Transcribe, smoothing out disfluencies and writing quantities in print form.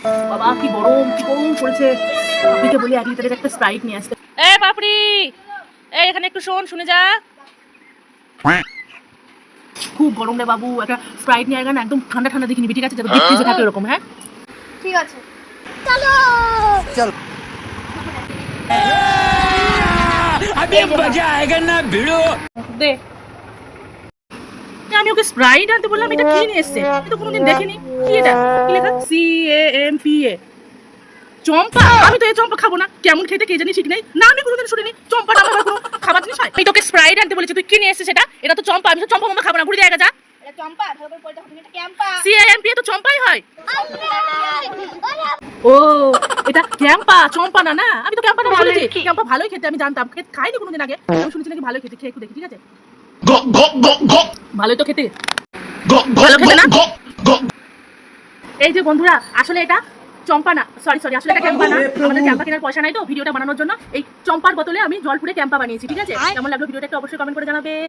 বাবা কি গরম পড়েছে। পাপড়িকে বলি 1 লিটারের একটা স্প্রাইট নিয়ে আসতে। পাপড়ি, এখানে একটু শুনে যা। খুব গরম রে বাবু, একটা স্প্রাইট নিয়ে আয় না, একদম ঠান্ডা ঠান্ডা দেখে নিবি, ঠিক আছে? যাতে ডিপ ফ্রিজে থাকে এরকম। হ্যাঁ ঠিক আছে, চলো চলো। अभी मजा आएगा ना भिड़ो। দে। আমি ওকে স্প্রাইট আনতে বললাম, এটা কি নিয়ে এসছে? এটা কোনোদিন দেখিনি। কি এটা? কি লেখা? CAMPA। চম্পা? আমি তো এই চম্পা খাবো না। কেমন খেতে কে জানি ঠিক নেই। না আমি কোনোদিন শুনিনি চম্পাটা আমার কোনো খাবার জিনিস হয়। আমি তোকে স্প্রাইট আনতে বলেছি, তুই কি নিয়ে এসেছিস সেটা? এটা তো চম্পা, আমি তো চম্পা মামা খাবো না। ঘুরে জায়গা যা। এটা চম্পা, ভালো করে পড়তে হবে, এটা ক্যাম্পা। CAMPA তো চম্পাই হয়। ও এটা ক্যাম্পা, চম্পা না। না আমি তো ক্যাম্পা নাম শুনেছি। ক্যাম্পা ভালোই খেতে, আমি জানতাম। খাইনি কোনোদিন আগে। আমি শুনেছি নাকি ভালোই খেতে। খেয়ে একটু দেখি, ঠিক আছে? ভালোই তো খেতে। ভালো খেতে না? এই যে বন্ধুরা, আসলে এটা চম্পা না, সরি আসলে এটা ক্যাম্পা না। আমাদের ক্যাম্পা কেনার পয়সা নাই তো ভিডিওটা বানানোর জন্য এই চম্পার বোতলে আমি জল পুরে ক্যাম্পা বানিয়েছি, ঠিক আছে? কেমন লাগলো ভিডিওটা একটু অবশ্যই কমেন্ট করে জানাবে।